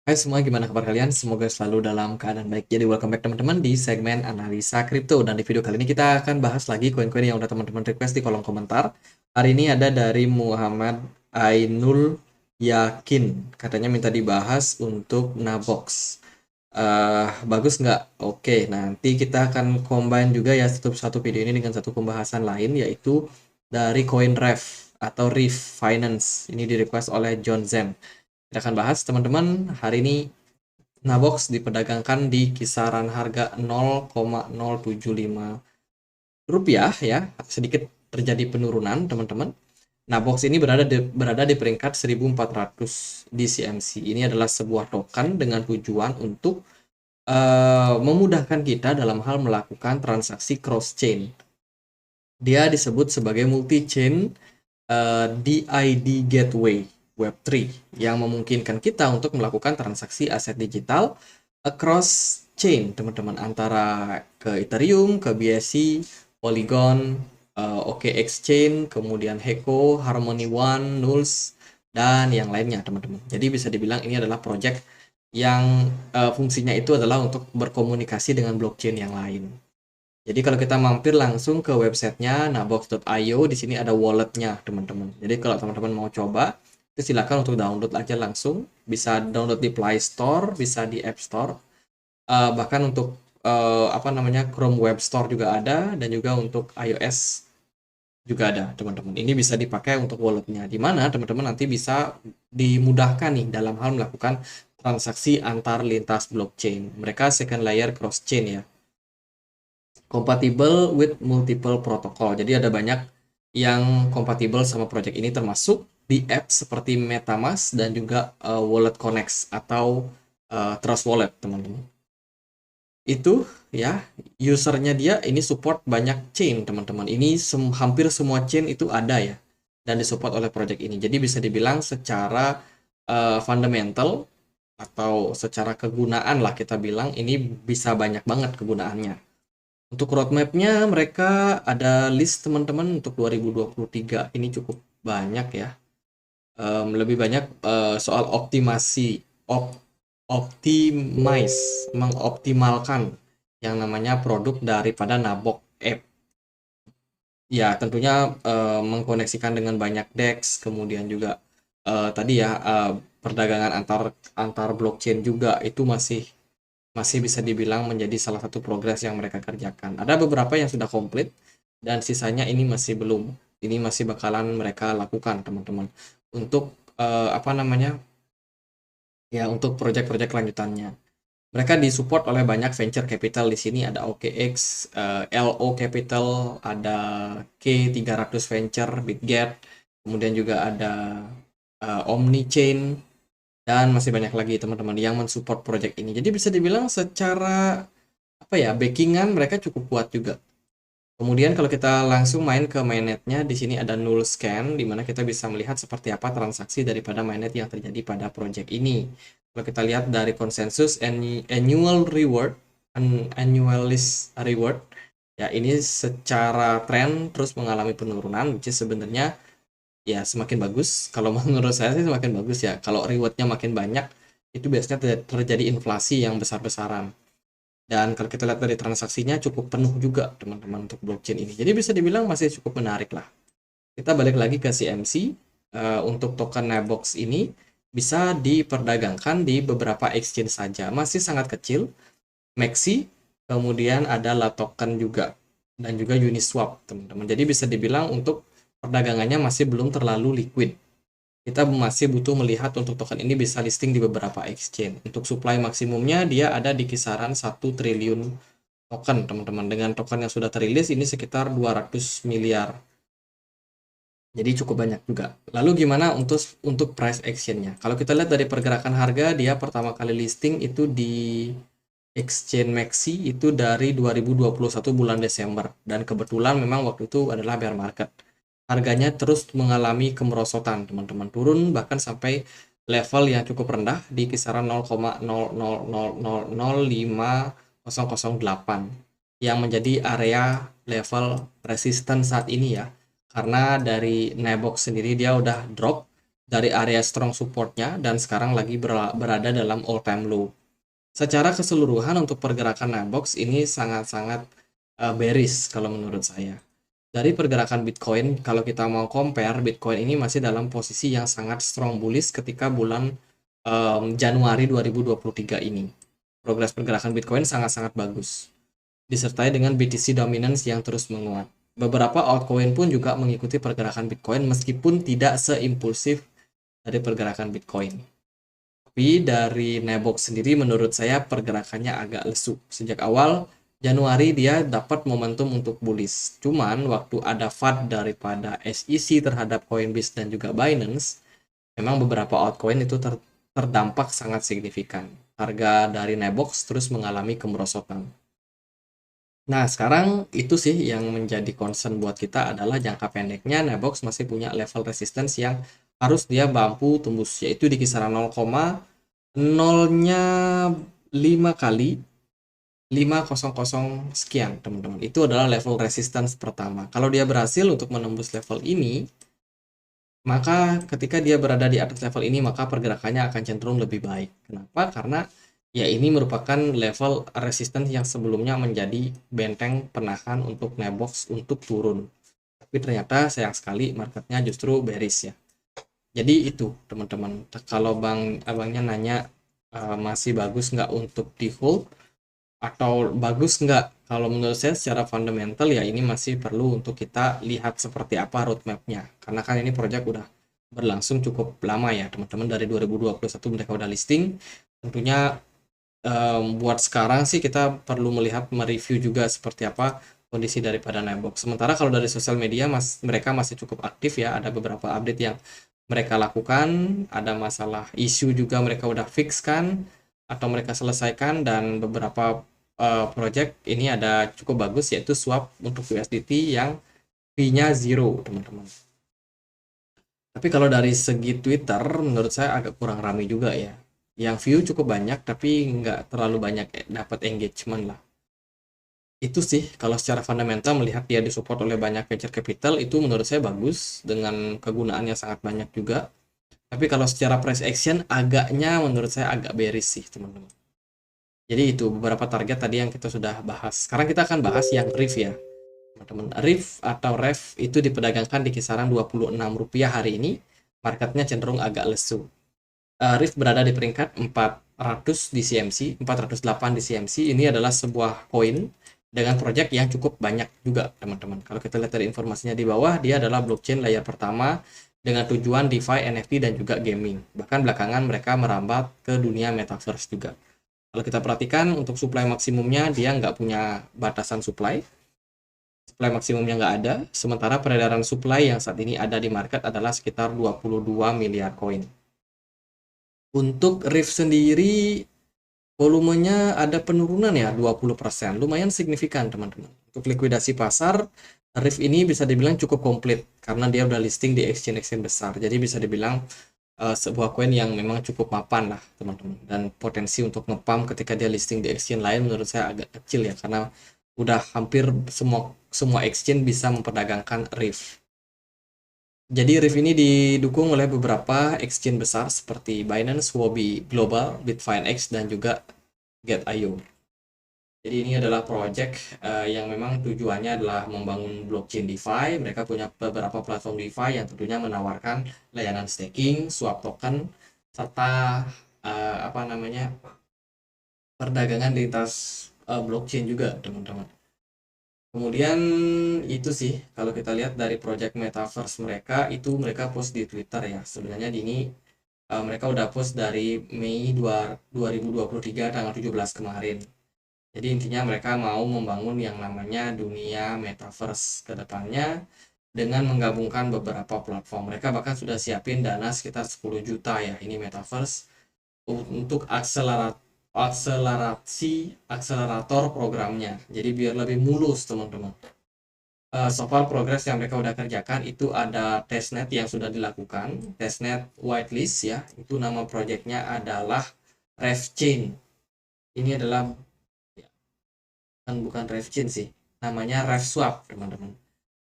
Hai semua, gimana kabar kalian? Semoga selalu dalam keadaan baik. Jadi welcome back teman-teman di segmen analisa kripto. Dan di video kali ini kita akan bahas lagi koin-koin yang udah teman-teman request di kolom komentar. Hari ini ada dari Muhammad Ainul Yakin. Katanya minta dibahas untuk Nabox. Bagus nggak? Oke, nanti kita akan combine juga ya satu video ini dengan satu pembahasan lain, yaitu dari CoinRef atau Reef Finance. Ini di request oleh John Zen. Kita akan bahas teman-teman hari ini. Nabox diperdagangkan di kisaran harga 0,075 rupiah ya, sedikit terjadi penurunan teman-teman. Nabox ini berada di peringkat 1400 di CMC. Ini adalah sebuah token dengan tujuan untuk memudahkan kita dalam hal melakukan transaksi cross chain. Dia disebut sebagai multi chain DID gateway Web3 yang memungkinkan kita untuk melakukan transaksi aset digital across chain, teman-teman, antara ke Ethereum, ke BSC, Polygon, OKX Chain, kemudian Heko, Harmony One, Nulls, dan yang lainnya, teman-teman. Jadi bisa dibilang ini adalah project yang fungsinya itu adalah untuk berkomunikasi dengan blockchain yang lain. Jadi kalau kita mampir langsung ke websitenya nabox.io, di sini ada walletnya teman-teman. Jadi kalau teman-teman mau coba, itu silakan untuk download aja langsung. Bisa download di Play Store, bisa di App Store. Bahkan untuk Chrome Web Store juga ada, dan juga untuk iOS juga ada teman-teman. Ini bisa dipakai untuk walletnya. Di mana teman-teman nanti bisa dimudahkan nih dalam hal melakukan transaksi antar lintas blockchain. Mereka second layer cross chain ya, compatible with multiple protocol. Jadi ada banyak yang kompatibel sama project ini, termasuk di app seperti MetaMask dan juga Wallet Connect atau Trust Wallet, teman-teman. Itu ya, usernya dia ini support banyak chain, teman-teman. Ini hampir semua chain itu ada ya, dan disupport oleh project ini. Jadi bisa dibilang secara fundamental atau secara kegunaan lah kita bilang, ini bisa banyak banget kegunaannya. Untuk roadmap-nya mereka ada list teman-teman untuk 2023 ini cukup banyak ya. Lebih banyak soal optimasi, optimize, mengoptimalkan yang namanya produk daripada Nabok App. Ya, tentunya mengkoneksikan dengan banyak DEX, kemudian juga tadi ya perdagangan antar blockchain juga itu masih bisa dibilang menjadi salah satu progres yang mereka kerjakan. Ada beberapa yang sudah komplit dan sisanya ini masih belum. Ini masih bakalan mereka lakukan, teman-teman. Untuk untuk proyek-proyek lanjutannya. Mereka disupport oleh banyak venture capital. Di sini ada OKX, LO Capital, ada K300 Venture, BitGet, kemudian juga ada OmniChain, dan masih banyak lagi teman-teman yang mensupport project ini. Jadi bisa dibilang secara backingan mereka cukup kuat juga. Kemudian kalau kita langsung main ke mainnetnya, di sini ada null scan, di mana kita bisa melihat seperti apa transaksi daripada mainnet yang terjadi pada project ini. Kalau kita lihat dari konsensus annual reward, annualist reward, ya ini secara tren terus mengalami penurunan, which is sebenarnya ya semakin bagus. Kalau menurut saya sih semakin bagus ya. Kalau rewardnya makin banyak, itu biasanya terjadi inflasi yang besar-besaran. Dan kalau kita lihat dari transaksinya cukup penuh juga teman-teman untuk blockchain ini. Jadi bisa dibilang masih cukup menarik lah. Kita balik lagi ke CMC. Untuk token Nabox ini bisa diperdagangkan di beberapa exchange saja. Masih sangat kecil. Maxi, kemudian ada La Token juga. Dan juga Uniswap, teman-teman. Jadi bisa dibilang untuk perdagangannya masih belum terlalu liquid. Kita masih butuh melihat untuk token ini bisa listing di beberapa exchange. Untuk supply maksimumnya dia ada di kisaran 1 triliun token, teman-teman. Dengan token yang sudah terilis ini sekitar 200 miliar. Jadi cukup banyak juga. Lalu gimana untuk price action-nya? Kalau kita lihat dari pergerakan harga, dia pertama kali listing itu di exchange Maxi itu dari 2021 bulan Desember. Dan kebetulan memang waktu itu adalah bear market. Harganya terus mengalami kemerosotan, teman-teman, turun bahkan sampai level yang cukup rendah di kisaran 0,0000508 yang menjadi area level resisten saat ini ya, karena dari Nabox sendiri dia udah drop dari area strong supportnya dan sekarang lagi berada dalam all time low. Secara keseluruhan untuk pergerakan Nebox ini sangat-sangat bearish kalau menurut saya. Dari pergerakan Bitcoin, kalau kita mau compare, Bitcoin ini masih dalam posisi yang sangat strong bullish ketika bulan Januari 2023 ini. Progres pergerakan Bitcoin sangat-sangat bagus, disertai dengan BTC dominance yang terus menguat. Beberapa altcoin pun juga mengikuti pergerakan Bitcoin meskipun tidak seimpulsif dari pergerakan Bitcoin. Tapi dari Nebox sendiri menurut saya pergerakannya agak lesu. Sejak awal Januari dia dapat momentum untuk bullish. Cuman waktu ada FUD daripada SEC terhadap Coinbase dan juga Binance, memang beberapa altcoin itu terdampak sangat signifikan. Harga dari Nebox terus mengalami kemerosotan. Nah, sekarang itu sih yang menjadi concern buat kita adalah jangka pendeknya Nebox masih punya level resistance yang harus dia mampu tembus, yaitu di kisaran 0,0-nya 5 kali 500 sekian, teman-teman. Itu adalah level resistance pertama. Kalau dia berhasil untuk menembus level ini, maka ketika dia berada di atas level ini, maka pergerakannya akan cenderung lebih baik. Kenapa? Karena ya ini merupakan level resistance yang sebelumnya menjadi benteng penahan untuk Nebox untuk turun. Tapi ternyata sayang sekali marketnya justru bearish ya. Jadi itu teman-teman. Kalau abangnya nanya masih bagus nggak untuk di hold atau bagus nggak? Kalau menurut saya secara fundamental ya ini masih perlu untuk kita lihat seperti apa roadmapnya. Karena kan ini project udah berlangsung cukup lama ya teman-teman, dari 2021 mereka udah listing. Tentunya buat sekarang sih kita perlu melihat mereview juga seperti apa kondisi daripada Nebox. Sementara kalau dari sosial media mereka masih cukup aktif ya, ada beberapa update yang mereka lakukan, ada masalah isu juga mereka udah fix kan atau mereka selesaikan, dan beberapa project ini ada cukup bagus yaitu swap untuk USDT yang fee-nya zero teman-teman. Tapi kalau dari segi Twitter menurut saya agak kurang ramai juga ya. Yang view cukup banyak tapi nggak terlalu banyak dapat engagement lah. Itu sih kalau secara fundamental melihat dia disupport oleh banyak venture capital itu menurut saya bagus dengan kegunaannya sangat banyak juga. Tapi kalau secara price action agaknya menurut saya agak bearish sih teman-teman. Jadi itu beberapa target tadi yang kita sudah bahas. Sekarang kita akan bahas yang RIF ya teman-teman. RIF atau REF itu diperdagangkan di kisaran Rp26 hari ini. Marketnya cenderung agak lesu. RIF berada di peringkat 400 di CMC, 408 di CMC. Ini adalah sebuah koin dengan project yang cukup banyak juga teman-teman. Kalau kita lihat dari informasinya di bawah, dia adalah blockchain layer pertama dengan tujuan DeFi, NFT, dan juga gaming. Bahkan belakangan mereka merambat ke dunia metaverse juga. Kalau kita perhatikan untuk supply maksimumnya, dia nggak punya batasan supply. Supply maksimumnya nggak ada, sementara peredaran supply yang saat ini ada di market adalah sekitar 22 miliar koin. Untuk RIF sendiri volumenya ada penurunan ya 20%, lumayan signifikan teman-teman. Untuk likuidasi pasar, RIF ini bisa dibilang cukup komplit karena dia udah listing di exchange-exchange besar. Jadi bisa dibilang sebuah koin yang memang cukup mapan lah teman-teman. Dan potensi untuk ngepump ketika dia listing di exchange lain menurut saya agak kecil ya, karena udah hampir semua exchange bisa memperdagangkan RIF. Jadi RIF ini didukung oleh beberapa exchange besar seperti Binance, Huobi Global, Bitfinex, dan juga Get.io. Jadi ini adalah project yang memang tujuannya adalah membangun blockchain DeFi. Mereka punya beberapa platform DeFi yang tentunya menawarkan layanan staking, swap token, serta apa namanya perdagangan lintas blockchain juga, teman-teman. Kemudian itu sih kalau kita lihat dari project metaverse mereka itu mereka post di Twitter ya. Sebenarnya di ini mereka udah post dari Mei 2023 tanggal 17 kemarin. Jadi intinya mereka mau membangun yang namanya dunia metaverse ke depannya dengan menggabungkan beberapa platform. Mereka bahkan sudah siapin dana sekitar 10 juta ya ini metaverse untuk akselerator programnya. Jadi biar lebih mulus teman-teman. So far progress yang mereka udah kerjakan itu ada testnet yang sudah dilakukan, testnet whitelist ya. Itu nama projectnya adalah RefChain. Ini adalah bukan RefChain sih, namanya RefSwap teman-teman.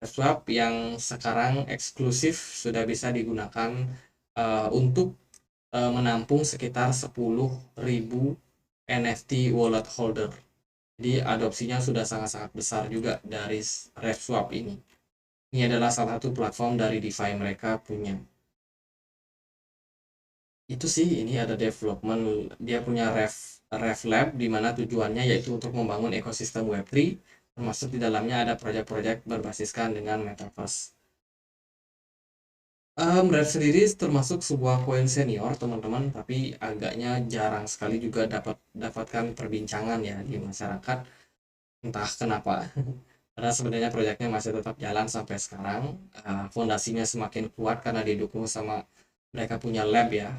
RefSwap yang sekarang eksklusif sudah bisa digunakan untuk menampung sekitar 10.000 NFT wallet holder. Jadi adopsinya sudah sangat-sangat besar juga dari RevSwap ini. Ini adalah salah satu platform dari DeFi mereka punya. Itu sih, ini ada development, dia punya RevLab di mana tujuannya yaitu untuk membangun ekosistem Web3, termasuk di dalamnya ada proyek-proyek berbasiskan dengan Metaverse. Rev sendiri termasuk sebuah koin senior teman-teman, tapi agaknya jarang sekali juga dapatkan perbincangan ya di masyarakat, entah kenapa. Karena sebenarnya proyeknya masih tetap jalan sampai sekarang. Fondasinya semakin kuat karena didukung sama mereka punya lab ya,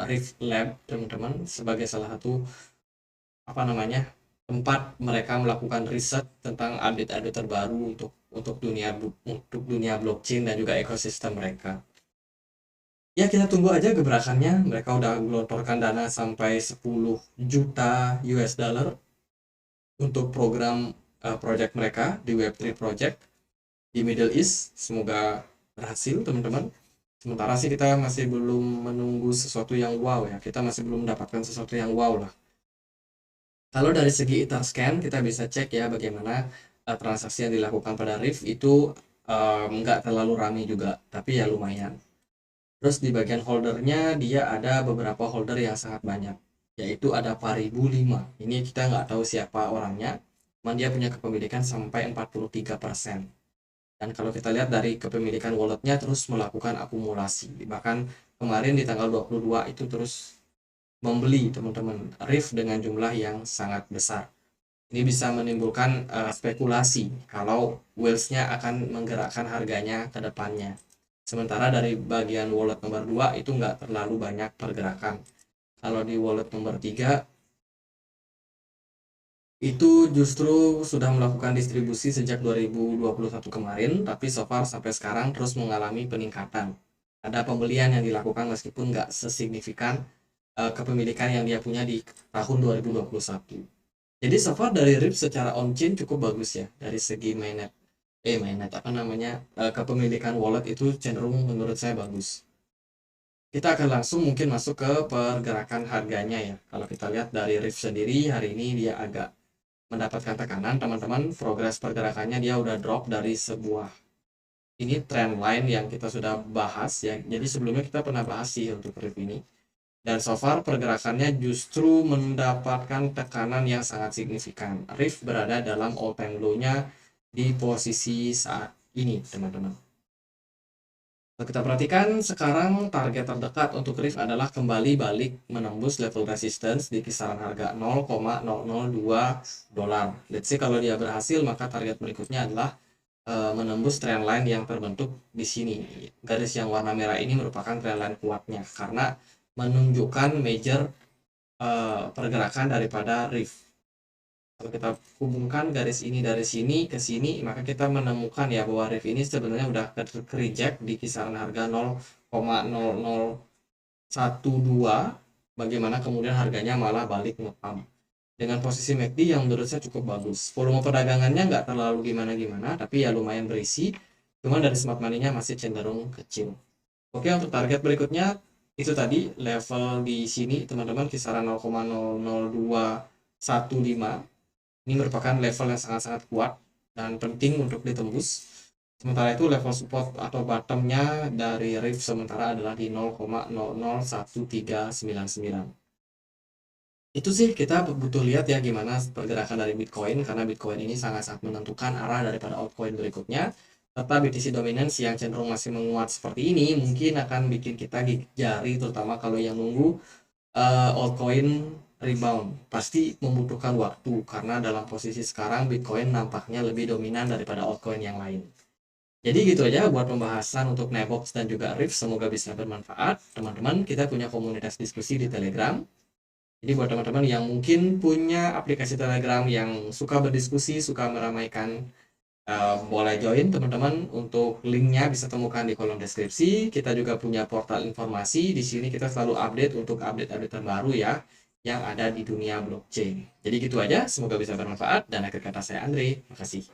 Rift Lab teman-teman, sebagai salah satu apa namanya, tempat mereka melakukan riset tentang update-update terbaru untuk dunia blockchain dan juga ekosistem mereka. Ya kita tunggu aja gebrakannya. Mereka udah gelontorkan dana sampai 10 juta US dollar untuk program project mereka di Web3 project di Middle East. Semoga berhasil teman-teman. Sementara sih kita masih belum menunggu sesuatu yang wow ya. Kita masih belum mendapatkan sesuatu yang wow lah. Kalau dari segi Etherscan kita bisa cek ya bagaimana transaksi yang dilakukan pada Rift itu nggak terlalu ramai juga, tapi ya lumayan. Terus di bagian holdernya dia ada beberapa holder yang sangat banyak, yaitu ada Paribu 5. Ini kita nggak tahu siapa orangnya, cuman dia punya kepemilikan sampai 43%. Dan kalau kita lihat dari kepemilikan walletnya terus melakukan akumulasi. Bahkan kemarin di tanggal 22 itu terus membeli teman-teman Rift dengan jumlah yang sangat besar. Ini bisa menimbulkan spekulasi kalau whales-nya akan menggerakkan harganya ke depannya. Sementara dari bagian wallet nomor 2 itu nggak terlalu banyak pergerakan. Kalau di wallet nomor 3 itu justru sudah melakukan distribusi sejak 2021 kemarin, tapi so far sampai sekarang terus mengalami peningkatan. Ada pembelian yang dilakukan meskipun nggak sesignifikan kepemilikan yang dia punya di tahun 2021. Jadi so far dari RIP secara on-chain cukup bagus ya, dari segi mainnet apa namanya, kepemilikan wallet itu cenderung menurut saya bagus. Kita akan langsung mungkin masuk ke pergerakan harganya ya. Kalau kita lihat dari RIF sendiri hari ini dia agak mendapatkan tekanan teman-teman. Progres pergerakannya dia udah drop dari sebuah ini trend line yang kita sudah bahas ya. Jadi sebelumnya kita pernah bahas sih untuk RIF ini. Dan so far pergerakannya justru mendapatkan tekanan yang sangat signifikan. RIF berada dalam all time low-nya di posisi saat ini teman-teman. Kalau kita perhatikan sekarang target terdekat untuk RIF adalah kembali balik menembus level resistance di kisaran harga 0,002 dolar. Let's say kalau dia berhasil maka target berikutnya adalah menembus trendline yang terbentuk di sini. Garis yang warna merah ini merupakan trendline kuatnya karena menunjukkan major pergerakan daripada RIF. Kalau kita hubungkan garis ini dari sini ke sini, maka kita menemukan ya bahwa RIF ini sebenarnya udah reject di kisaran harga 0,0012. Bagaimana kemudian harganya malah balik ngepam dengan posisi MACD yang menurut saya cukup bagus. Volume perdagangannya nggak terlalu gimana-gimana, tapi ya lumayan berisi. Cuman dari smart money-nya masih cenderung kecil. Oke, untuk target berikutnya itu tadi level di sini teman-teman, kisaran 0,00215. Ini merupakan level yang sangat-sangat kuat dan penting untuk ditembus. Sementara itu level support atau bottomnya dari RIF sementara adalah di 0,001399. Itu sih kita butuh lihat ya gimana pergerakan dari Bitcoin, karena Bitcoin ini sangat-sangat menentukan arah daripada altcoin berikutnya. Serta BTC dominance yang cenderung masih menguat seperti ini mungkin akan bikin kita gigit jari, terutama kalau yang nunggu altcoin rebound. Pasti membutuhkan waktu karena dalam posisi sekarang Bitcoin nampaknya lebih dominan daripada altcoin yang lain. Jadi gitu aja buat pembahasan untuk Nebox dan juga Rift, semoga bisa bermanfaat. Teman-teman, kita punya komunitas diskusi di Telegram. Jadi buat teman-teman yang mungkin punya aplikasi Telegram yang suka berdiskusi, suka meramaikan, boleh join teman-teman. Untuk linknya bisa temukan di kolom deskripsi. Kita juga punya portal informasi. Di sini kita selalu update untuk update-update terbaru ya yang ada di dunia blockchain. Jadi gitu aja, semoga bisa bermanfaat dan akhir kata saya Andre. Makasih.